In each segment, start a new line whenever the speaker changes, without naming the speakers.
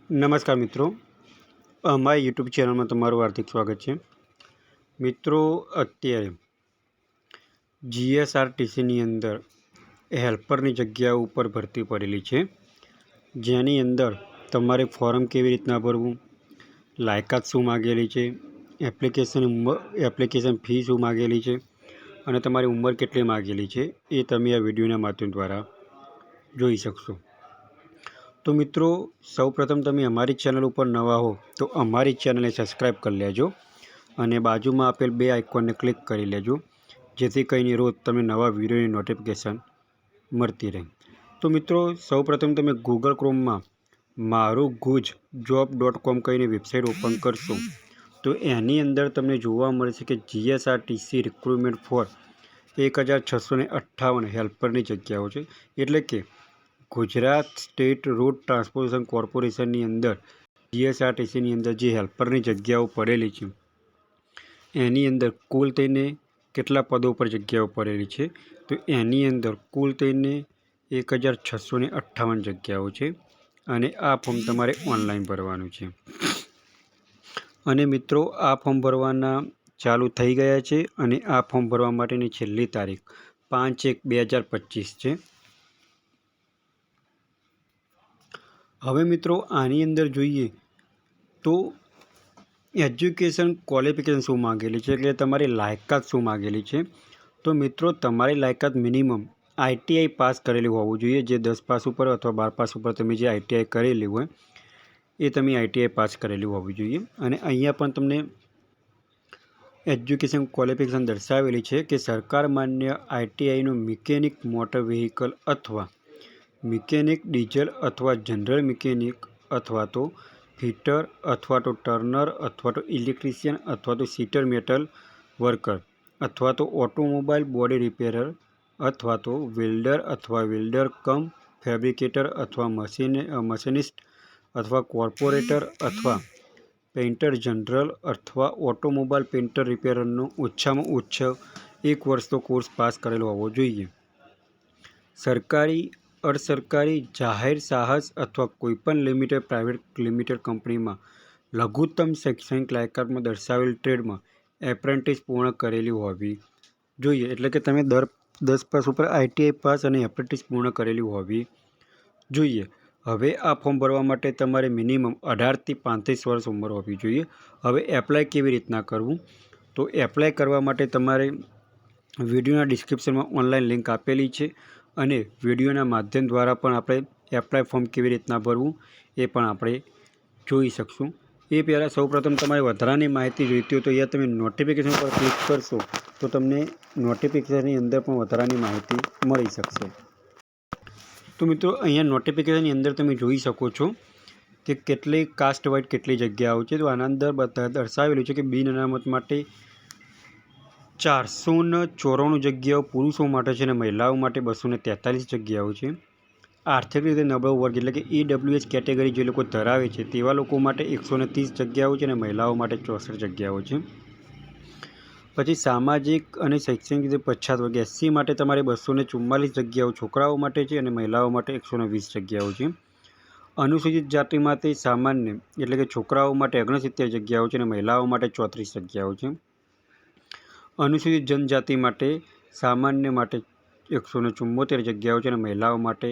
નમસ્કાર મિત્રો, અમારી યુટ્યુબ ચેનલમાં તમારું હાર્દિક સ્વાગત છે. મિત્રો, અત્યારે જીએસઆરટીસીની અંદર હેલ્પરની જગ્યાઓ ઉપર ભરતી પડેલી છે, જેની અંદર તમારે ફોર્મ કેવી રીતના ભરવું, લાયકાત શું માગેલી છે, એપ્લિકેશન ફી શું માગેલી છે અને તમારી ઉંમર કેટલી માગેલી છે એ તમે આ વિડીયોના માધ્યમ દ્વારા જોઈ શકશો. તો મિત્રો, સૌપ્રથમ તમે અમારી ચેનલ ઉપર નવા હો તો અમારી ચેનલને સબસ્ક્રાઈબ કરી લેજો અને બાજુમાં આપેલ બે આઇકોનને ક્લિક કરી લેજો, જેથી કરીને રોજ તમને નવા વિડીયોની નોટિફિકેશન મળતી રહે. તો મિત્રો, સૌપ્રથમ તમે ગૂગલ ક્રોમમાં મારું ગુજ job.com કહીને વેબસાઇટ ઓપન કરશો તો એની અંદર તમને જોવા મળશે કે જીએસઆરટીસી રિક્રુટમેન્ટ ફોર 1658 હેલ્પરની જગ્યાઓ છે. એટલે કે ગુજરાત સ્ટેટ રોડ ટ્રાન્સપોર્ટેશન કોર્પોરેશનની અંદર જીએસઆરટીસીની અંદર જે હેલ્પરની જગ્યાઓ પડેલી છે એની અંદર કુલ થઈને કેટલા પદો પર જગ્યાઓ પડેલી છે, તો એની અંદર કુલ થઈને 1658 જગ્યાઓ છે અને આ ફોર્મ તમારે ઓનલાઈન ભરવાનું છે. અને મિત્રો, આ ફોર્મ ભરવાના ચાલુ થઈ ગયા છે અને આ ફોર્મ ભરવા માટેની છેલ્લી તારીખ 5/1/2025 છે. હવે મિત્રો, આની અંદર જોઈએ તો એજ્યુકેશન ક્વોલિફિકેશન શું માગેલી છે, એટલે તમારી લાયકાત શું માગેલી છે. તો મિત્રો, તમારી લાયકાત મિનિમમ આઈટીઆઈ પાસ કરેલી હોવું જોઈએ. જે 10 પાસ ઉપર અથવા 12 પાસ ઉપર તમે જે આઈટીઆઈ કરેલી હોય એ તમે આઈટીઆઈ પાસ કરેલી હોવી જોઈએ. અને અહીંયા પણ તમને એજ્યુકેશન ક્વોલિફિકેશન દર્શાવેલી છે કે સરકાર માન્ય આઈટીઆઈનું મિકેનિક મોટર વ્હીકલ અથવા મિકેનિક ડીઝલ અથવા જનરલ મિકેનિક અથવા તો ફિટર અથવા તો ટર્નર અથવા તો ઇલેક્ટ્રિશિયન અથવા તો સીટર મેટલ વર્કર અથવા તો ઓટોમોબાઈલ બોડી રિપેરર અથવા તો વેલ્ડર અથવા વેલ્ડર કમ ફેબ્રિકેટર અથવા મશીનિસ્ટ અથવા કોર્પોરેટર અથવા પેઇન્ટર જનરલ અથવા ઓટોમોબાઈલ પેઇન્ટર રિપેરરનો ઓછામાં ઓછો 1 વર્ષનો કોર્સ પાસ કરેલો હોવો જોઈએ. સરકારી, અર્ધસરકારી, જાહેર સાહસ અથવા કોઈપણ લિમિટેડ પ્રાઇવેટ લિમિટેડ કંપનીમાં લઘુત્તમ શૈક્ષણિક લાયકાતમાં દર્શાવેલ ટ્રેડમાં એપ્રેન્ટિસ પૂર્ણ કરેલી હોવી જોઈએ. એટલે કે તમે 10 પાસ ઉપર આઈટીઆઈ પાસ અને એપ્રેન્ટિસ પૂર્ણ કરેલી હોવી જોઈએ. હવે આ ફોર્મ ભરવા માટે તમારે મિનિમમ 18 થી 35 વર્ષ ઉંમર હોવી જોઈએ. હવે એપ્લાય કેવી રીતના કરવું, તો એપ્લાય કરવા માટે તમારે વિડીયોના ડિસ્ક્રિપ્શનમાં ઓનલાઈન લિંક આપેલી છે અને વિડીયોના માધ્યમ દ્વારા પણ આપણે એપ્લાય ફોર્મ કેવી રીતના ભરવું એ પણ આપણે જોઈ શકશું. એ પહેલાં સૌપ્રથમ તમારે વધારાની માહિતી જોઈતી હોય તો અહીંયા તમે નોટિફિકેશન પર ક્લિક કરશો તો તમને નોટિફિકેશનની અંદર પણ વધારાની માહિતી મળી શકશે. તો મિત્રો, અહીંયા નોટિફિકેશનની અંદર તમે જોઈ શકો છો કે કેટલી કાસ્ટ વાઇઝ કેટલી જગ્યાઓ છે. તો આના અંદર દર્શાવેલું છે કે બિન અનામત માટે 494 જગ્યાઓ પુરુષો માટે છે અને મહિલાઓ માટે 243 જગ્યાઓ છે. આર્થિક રીતે નબળો વર્ગ એટલે કે EWS કેટેગરી જે લોકો ધરાવે છે તેવા લોકો માટે 130 જગ્યાઓ છે અને મહિલાઓ માટે 64 જગ્યાઓ છે. પછી સામાજિક અને શૈક્ષણિક રીતે પછાત વર્ગ SC માટે તમારે 244 જગ્યાઓ છોકરાઓ માટે છે અને મહિલાઓ માટે 120 જગ્યાઓ છે. અનુસૂચિત જાતિ માટે સામાન્ય એટલે કે છોકરાઓ માટે 69 જગ્યાઓ છે અને મહિલાઓ માટે 34 જગ્યાઓ છે. અનુસૂચિત જનજાતિ માટે સામાન્ય માટે 174 જગ્યાઓ છે અને મહિલાઓ માટે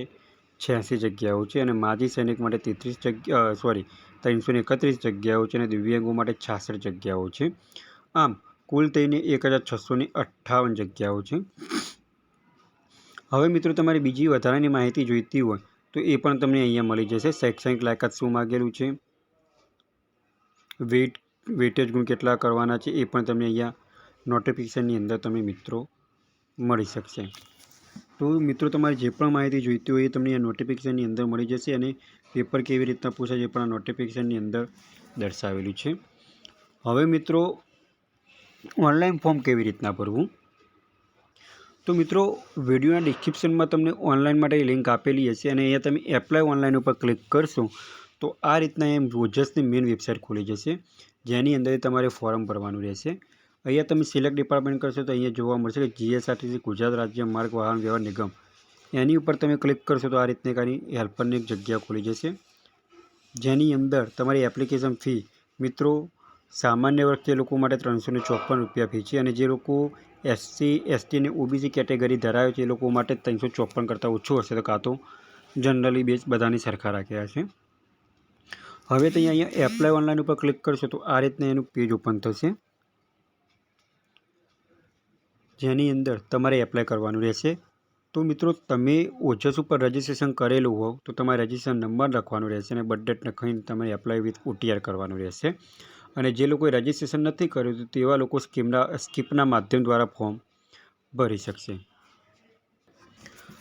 86 જગ્યાઓ છે અને માજી સૈનિક માટે 331 જગ્યાઓ છે અને દિવ્યાંગો માટે 66 જગ્યાઓ છે. આમ કુલ થઈને 1658 જગ્યાઓ છે. હવે મિત્રો, તમારે બીજી વધારાની માહિતી જોઈતી હોય તો એ પણ તમને અહીંયા મળી જશે. શૈક્ષણિક લાયકાત શું માગેલું છે, વેટેજ ગુણ કેટલા કરવાના છે એ પણ તમને અહીંયા નોટિફિકેશનની અંદર તમે મિત્રો મળી શકશે. તો મિત્રો, તમારે જે પણ માહિતી જોઈતી હોય એ તમને આ નોટિફિકેશનની અંદર મળી જશે અને પેપર કેવી રીતના પૂછાય છે પણ આ નોટિફિકેશનની અંદર દર્શાવેલું છે. હવે મિત્રો, ઓનલાઈન ફોર્મ કેવી રીતના ભરવું, તો મિત્રો વિડીયોના ડિસ્ક્રિપ્શનમાં તમને ઓનલાઈન માટે લિંક આપેલી હશે અને અહીંયા તમે એપ્લાય ઓનલાઈન ઉપર ક્લિક કરશો તો આ રીતના એમ રોજસની મેઇન વેબસાઇટ ખુલી જશે, જેની અંદર તમારે ફોર્મ ભરવાનું રહેશે. અહીંયા તમે સિલેક્ટ ડિપાર્ટમેન્ટ કરશો તો અહીંયા જોવા મળશે કે જીએસઆરટીસી ગુજરાત રાજ્ય માર્ગ વાહન વ્યવહાર નિગમ, એની ઉપર તમે ક્લિક કરશો તો આ રીતની હેલ્પરની એક જગ્યા ખુલી જશે. જેની અંદર તમારી એપ્લિકેશન ફી મિત્રો સામાન્ય વર્ગ તે લોકો માટે 354 રૂપિયા ફી છે, અને જે લોકો SC ST અને OBC કેટેગરી ધરાવે છે એ લોકો માટે 354 કરતાં ઓછું હશે, તો કાં તો જનરલી બેઝ બધાની સરખા રાખ્યા છે. હવે તો અહીંયા એપ્લાય ઓનલાઈન ઉપર ક્લિક કરશો તો આ રીતના એનું પેજ ઓપન થશે, જેની અંદર તમારે એપ્લાય કરવાનું રહેશે. તો મિત્રો તમે ઓજસ ઉપર રજિસ્ટ્રેશન કરેલું હોવ તો તમારે રજિસ્ટ્રેશન નંબર લખવાનું રહેશે અને બર્થ ડેટ લખીને તમારે એપ્લાય વિથ OTR કરવાનું રહેશે. અને જે લોકોએ રજિસ્ટ્રેશન નથી કર્યું તો તેવા લોકો સ્કીપના માધ્યમ દ્વારા ફોર્મ ભરી શકશે.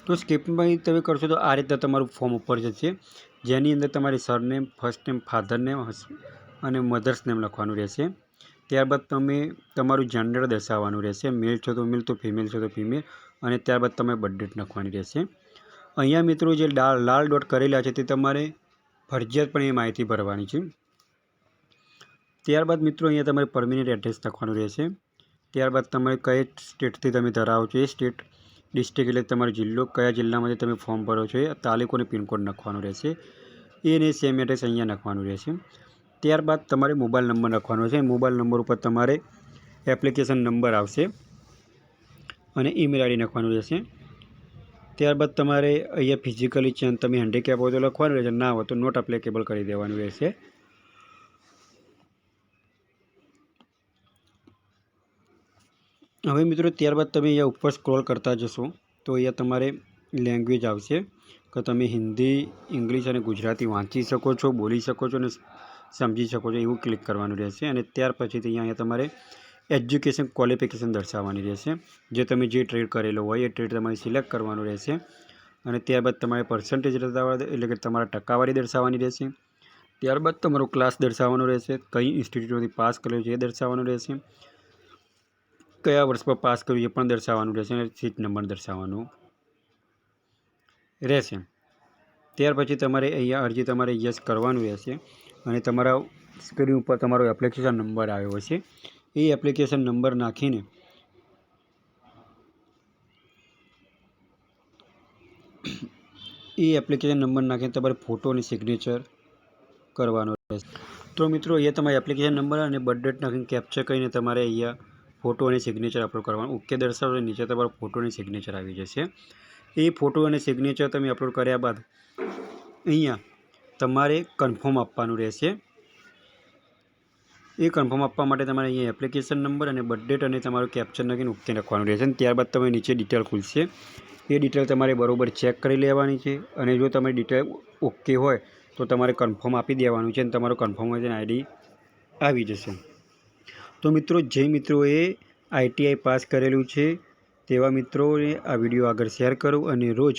તો સ્કીપમાં તમે કરશો તો આ રીતના તમારું ફોર્મ ઉપર જશે, જેની અંદર તમારે surname, first name, father name અને મધર્સ નેમ લખવાનું રહેશે. ત્યારબાદ તમે તમારું જેન્ડર દર્શાવવાનું રહેશે, મેલ છો તો મેલ, તો ફિમેલ છો તો ફિમેલ, અને ત્યારબાદ તમે બર્થ ડેટ લખવાની રહેશે. અહીંયા મિત્રો જે લાલ ડોટ કરેલા છે તે તમારે ફરજિયાત પણ એ માહિતી ભરવાની છે. ત્યારબાદ મિત્રો અહીંયા તમારે પરમિનન્ટ એડ્રેસ લખવાનું રહેશે. ત્યારબાદ તમારે કઈ સ્ટેટથી તમે ધરાવો છો એ સ્ટેટ, ડિસ્ટ્રિક્ટ એટલે તમારો જિલ્લો, કયા જિલ્લામાંથી તમે ફોર્મ ભરો છો એ તાલુકો અને પિનકોડ લખવાનું રહેશે. એને સેમ એડ્રેસ અહીંયા લખવાનું રહેશે. ત્યારબાદ તમારે મોબાઈલ નંબર લખવાનો છે. મોબાઈલ નંબર ઉપર તમારે એપ્લિકેશન નંબર આવશે અને ઈમેલ ID લખવાનું રહેશે. ત્યારબાદ તમારે અહીંયા ફિઝિકલી ચેન્જ તમે હેન્ડીકેપ હોય તો લખવાનું રહેશે, ના હોય તો નોટ એપ્લિકેબલ કરી દેવાનું રહેશે. હવે મિત્રો ત્યારબાદ તમે અહીંયા ઉપર સ્ક્રોલ કરતા જશો તો અહીંયા તમારે લેંગ્વેજ આવશે કે તમે હિન્દી, ઇંગ્લિશ અને ગુજરાતી વાંચી શકો છો, બોલી શકો છો અને સમજી શકો છો, એવું ક્લિક કરવાનું રહેશે. અને ત્યાર પછીથી અહીંયા તમારે એજ્યુકેશન ક્વોલિફિકેશન દર્શાવવાની રહેશે. જે તમે જે ટ્રેડ કરેલો હોય એ ટ્રેડ તમારે સિલેક્ટ કરવાનું રહેશે. અને ત્યારબાદ તમારે પર્સન્ટેજ એટલે કે તમારા ટકાવારી દર્શાવવાની રહેશે. ત્યારબાદ તમારો ક્લાસ દર્શાવવાનો રહેશે, કઈ ઇન્સ્ટિટ્યૂટમાંથી પાસ કર્યો છે એ દર્શાવવાનું રહેશે, કયા વર્ષમાં પાસ કર્યું એ પણ દર્શાવવાનું રહેશે, અને સીટ નંબર દર્શાવવાનું રહેશે. ત્યાર પછી તમારે અહીંયા અરજી તમારે યસ કરવાનું રહેશે. અને તમારા સ્ક્રીન ઉપર તમારો એપ્લિકેશન નંબર આવ્યો હશે, એ એપ્લિકેશન નંબર નાખીને તમારે ફોટો અને સિગ્નેચર કરવાનો રહેશે. તો મિત્રો અહીંયા તમારે એપ્લિકેશન નંબર અને બર્થ ડેટ નાખીને કેપ્ચર કરીને તમારે અહીંયા ફોટો અને સિગ્નેચર અપલોડ કરવાનું. ઓકે દર્શાવશો નીચે તમારો ફોટો અને સિગ્નેચર આવી જશે. એ ફોટો અને સિગ્નેચર તમે અપલોડ કર્યા બાદ અહીંયા તમારે કન્ફર્મ આપવાનું રહેશે. એ કન્ફર્મ આપવા માટે તમારે અહીંયા એપ્લિકેશન નંબર અને બર્થ ડેટ અને તમારું કેપ્ચર નાખીને ઓકે લખવાનું રહેશે. અને ત્યારબાદ તમે નીચે ડિટેલ ખુલશે, એ ડિટેલ તમારે બરાબર ચેક કરી લેવાની છે. અને જો તમારી ડિટેલ ઓકે હોય તો તમારે કન્ફર્મ આપી દેવાનું છે અને તમારું કન્ફર્મેશન ID આવી જશે. તો મિત્રો જે મિત્રોએ ITI પાસ કરેલું છે તેવા મિત્રોએ આ વિડીયો આગળ શેર કરો અને રોજ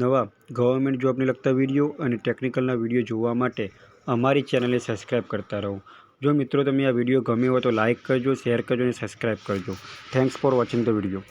નવા ગવર્મેન્ટ જોબને લગતા વિડીયો અને ટેકનિકલના વિડીયો જોવા માટે અમારી ચેનલને સબસ્ક્રાઈબ કરતા રહો. જો મિત્રો તમને આ વિડીયો ગમ્યો હોય તો લાઇક કરજો, શેર કરજો અને સબસ્ક્રાઈબ કરજો. Thanks for watching the video.